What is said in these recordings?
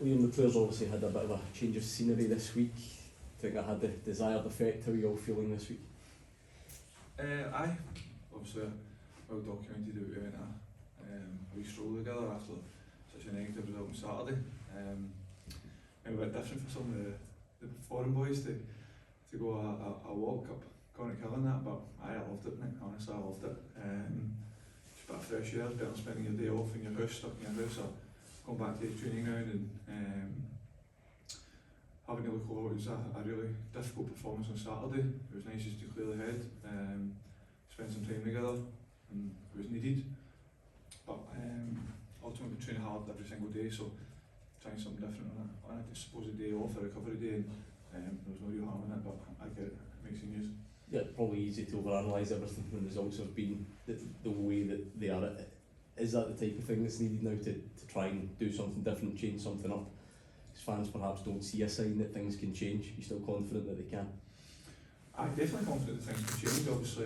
Liam, the players obviously had a bit of a change of scenery this week. Do you think that had the desired effect? How are you all feeling this week? I obviously well documented that we went a wee stroll together after such a negative result on Saturday. Maybe a bit different for some of the foreign boys to go a walk up Cornick and that, but I loved it, mate. Honestly, I loved it. Just a bit of fresh air, better than spending your day off in your house, stuck in your house, or going back to the training ground and having to look over. It was a really difficult performance on Saturday. It was nice just to clear the head, spend some time together, and it was needed. But ultimately training hard every single day, so trying something different on a supposed day off, a recovery day, and there was no real harm in it, but I get it, it makes it news. Yeah, probably easy to overanalyse everything when results have been the way that they are. Is that the type of thing that's needed now to try and do something different, change something up? Because fans perhaps don't see a sign that things can change. You're still confident that they can? I'm definitely confident that things can change, obviously.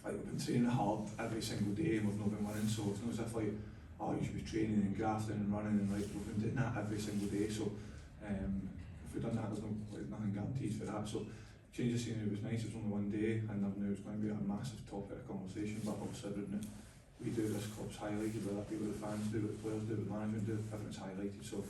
Like we've been training hard every single day and we've not been winning, so it's not as if like, oh, you should be training and grafting and running, and like we've been doing that every single day, so if we've done that, there's no, like, nothing guaranteed for that. So change of scenery was nice. It was only one day, and I knew it was going to be a massive topic of conversation, but obviously everything that we do at this club's highlighted, whether that be what the fans do, what the players do, what the management do, everything's highlighted, so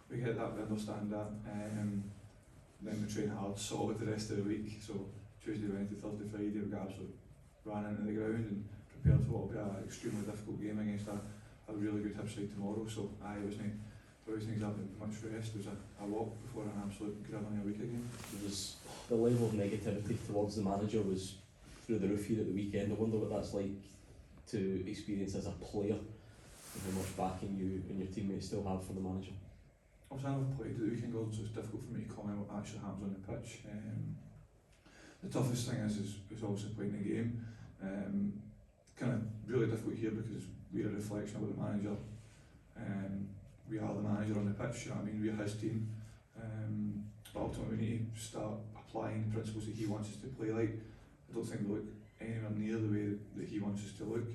we get that, we understand that. Then we train hard, solid the rest of the week, so Tuesday, Wednesday, Thursday, Friday we got absolutely ran into the ground and prepared for what will be an extremely difficult game against a really good Hibs side tomorrow. So I wasn't exactly much rest. There was a walk before an absolute grilling a week again. The level of negativity towards the manager was through the roof here at the weekend. I wonder what that's like to experience as a player, and how much backing you and your teammates still have for the manager. Obviously I never played at the weekend, so it's difficult for me to comment what actually happens on the pitch. The toughest thing is obviously playing the game. Kind of really difficult here because we're a reflection of the manager. We are the manager on the pitch, you know what I mean? We're his team. But ultimately we need to start applying the principles that he wants us to play like. I don't think we look anywhere near the way that he wants us to look.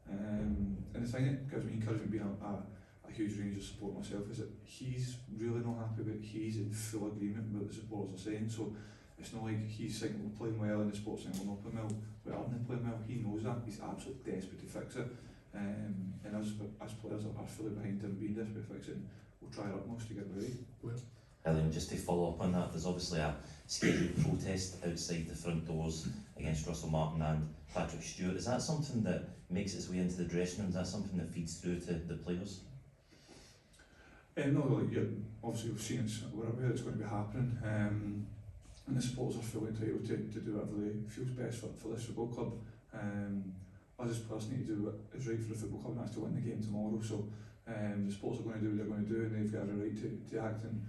And the thing that gives me encouragement being a huge Rangers supporter myself is that he's really not happy with it. He's in full agreement with what the supporters are saying. So it's not like he's saying we're playing well and the supporters saying we're not playing well. We are not playing well. He knows that. He's absolutely desperate to fix it. And us players are fully behind him being desperate to fix it. And we'll try our utmost to get it right. William, just to follow up on that, there's obviously a scheduled protest outside the front doors against Russell Martin and Patrick Stewart. Is that something that makes its way into the dressing room? Is that something that feeds through to the players? No, like, yeah, obviously we've seen it, we're aware it's going to be happening, and the supporters are fully entitled to do whatever they feel best for this football club. Us as players need to do what is right for the football club, and that's to win the game tomorrow. So the supporters are going to do what they're going to do, and they've got a right to act in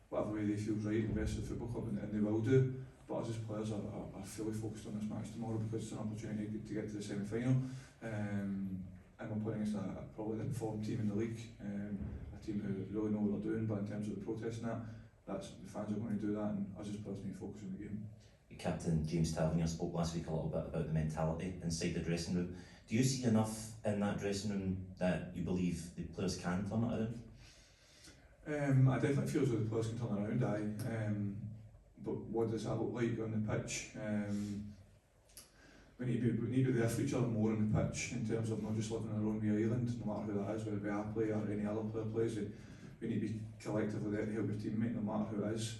whatever way they feel right and best for the football club, and they will do. But us as players are fully focused on this match tomorrow because it's an opportunity to get to the semi-final, and we're playing against probably the informed team in the league, a team who really know what they're doing. But in terms of the protest and that's the fans are going to do that, and us as players need to focus on the game. Captain James Tavernier spoke last week a little bit about the mentality inside the dressing room. Do you see enough in that dressing room that you believe the players can turn it around? I definitely feel as though the players can turn it around, but what does that look like on the pitch? We need to be there for each other more on the pitch in terms of not just living on our own wee island, no matter who that is, whether it be our player or any other player plays. We need to be collectively there to help your teammate, no matter who it is.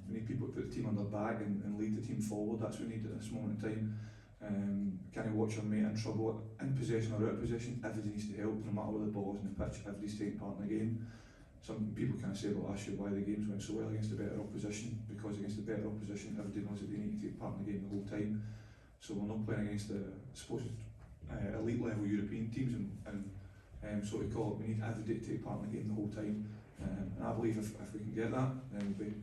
We need people to put the team on their back and lead the team forward. That's what we need at this moment in time. Can you watch your mate in trouble, in possession or out of possession? Everybody needs to help, no matter where the ball is on the pitch. Everybody's taking part in the game. Some people can say, well, last year why the games went so well against the better opposition, because against the better opposition everybody knows that they need to take part in the game the whole time. So we're not playing against the supposed elite level European teams, and so we call it, we need everybody to take part in the game the whole time, and I believe if we can get that, then we'll be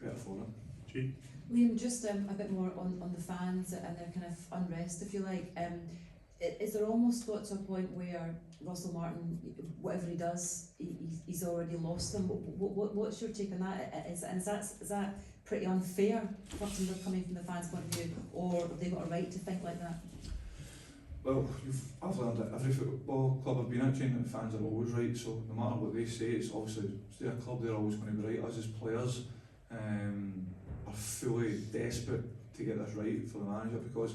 better for it. Gee. Liam, just a bit more on the fans and their kind of unrest, if you like. Is there almost got to a point where Russell Martin, whatever he does, he's already lost them? What's your take on that? Is that pretty unfair for something coming from the fans' point of view, or have they got a right to think like that? Well, I've learned that every football club I've been at, the fans are always right, so no matter what they say, it's obviously it's their club, they're always going to be right. Us as players are fully desperate to get this right for the manager, because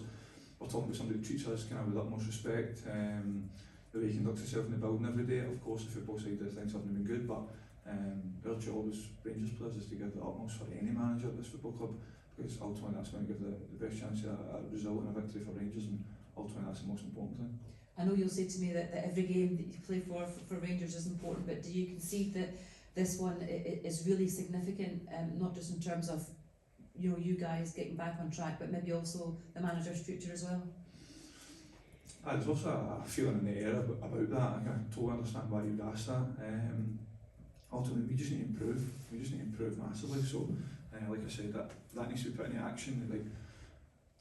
we're talking about somebody who treats us kind of with utmost respect, the way he conducts himself in the building every day. Of course, the football side of things haven't been good, but our job as Rangers players is to give the utmost for any manager at this football club, because ultimately that's going to give the best chance of a result and a victory for Rangers, and ultimately that's the most important thing. I know you'll say to me that every game that you play for Rangers is important, but do you concede that this one is really significant, not just in terms of you guys getting back on track, but maybe also the manager's future as well? There's also a feeling in the air about that. I can totally understand why you'd ask that. Ultimately, we just need to improve. We just need to improve massively. So, like I said, that needs to be put into action. Like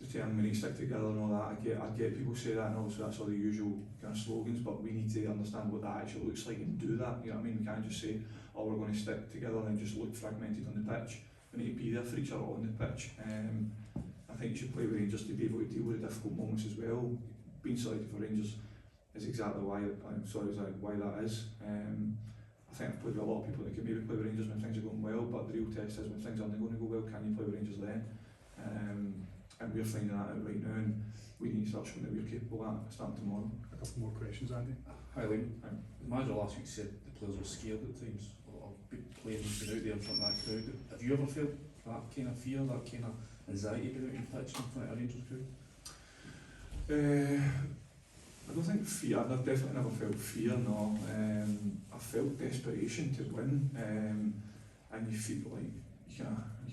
the term "we need to stick together" and all that. I get people say that, and also that's all the usual kind of slogans. But we need to understand what that actually looks like and do that. You know what I mean? We can't just say, "Oh, we're going to stick together," and just look fragmented on the pitch. We need to be there for each other on the pitch. I think you should play with Rangers to be able to deal with the difficult moments as well. Being selected for Rangers is exactly why why that is. I think I've played with a lot of people that can maybe play with Rangers when things are going well, but the real test is when things aren't going to go well, can you play with Rangers then? And we're finding that out right now, and we need to start showing that we're capable of that starting tomorrow. A couple more questions, Andy. Hi Liam. The manager last week said the players were scared at times of playing and being out there in front of that crowd. Have you ever felt that kind of fear, that kind of anxiety being out in pitch in front of a Rangers crowd? I don't think fear. I've definitely never felt fear. No, I felt desperation to win, and you feel like you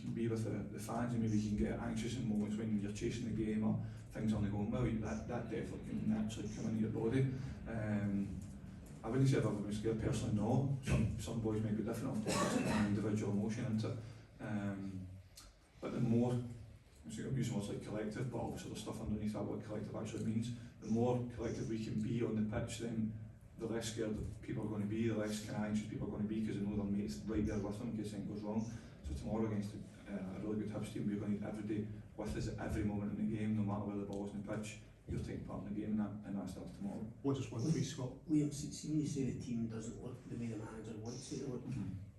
can be with the fans, and maybe you can get anxious in moments when you're chasing the game or things aren't going well. That definitely can naturally come into your body. I wouldn't say I've ever been scared personally. No, some boys might be different. I've taken an individual emotion into it, but the more, I'm using words like collective, but obviously there's stuff underneath that what collective actually means. The more collective we can be on the pitch, then the less scared people are going to be, the less kind of anxious people are going to be, because they know their mates right there with them in case anything goes wrong. So tomorrow against a really good Hibs team, we're going to need every day with us at every moment in the game, no matter where the ball is in the pitch. You're taking part in the game, and that starts tomorrow. Just one please, Scott. Liam, seeing you say the team doesn't look the way the manager wants it to look,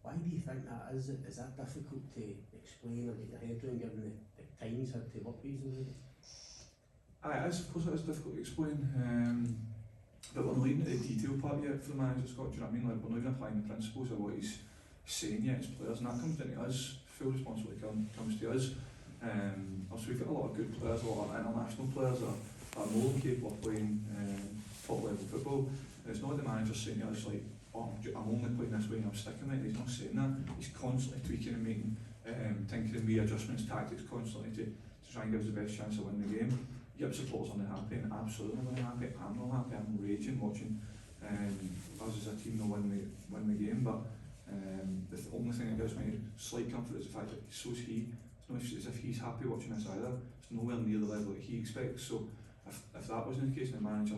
why do you think that is? Is that difficult to explain or get your head around, given the time he's had to work with you? I suppose it is difficult to explain, but we're not even at the detail part yet for the manager, Scott. Do you know what I mean? Like, we're not even applying the principles of what he's saying yet as players, and that comes down to us. Full responsibility comes to us. Also, we've got a lot of good players, a lot of international players that are more capable of playing top level football. And it's not the manager saying to us like, "Oh, I'm only playing this way and I'm sticking with it." He's not saying that. He's constantly tweaking and making, tinkering with adjustments, tactics, constantly to try and give us the best chance of winning the game. Yep, supporters are not happy, and absolutely not happy. I'm not happy. I'm raging watching us as a team not win the game. But the only thing that gives me slight comfort is the fact that so's he. It's not as if he's happy watching this either. It's nowhere near the level that he expects. So if that wasn't the case, and the manager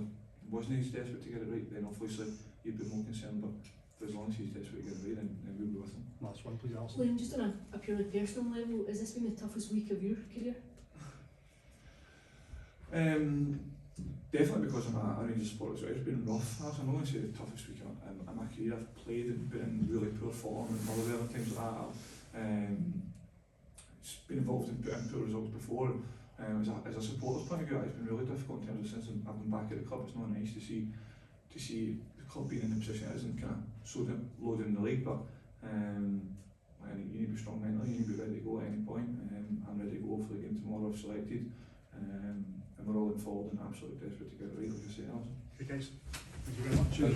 wasn't as desperate to get it right, then obviously you'd be more concerned. But for as long as he's desperate to get it right, then we'll be with him. Last one, please, Alison. Liam, just on a purely personal level, has this been the toughest week of your career? Definitely, because I'm a Rangers supporter, so it's been rough. I'm not going to say the toughest week in my career. I've played and been in really poor form and other times like that. It's been involved in putting poor results before. As a supporter's point of view, it's been really difficult in terms of since I've been back at the club. It's not nice to see the club being in the position it is and kind of so low down the league. But you need to be strong mentally. You need to be ready to go at any point. I'm ready to go for the game tomorrow. I've selected. And we're all involved and absolutely desperate to get it right, like I say, Alison. Okay, guys. Thank you very much. Cheers.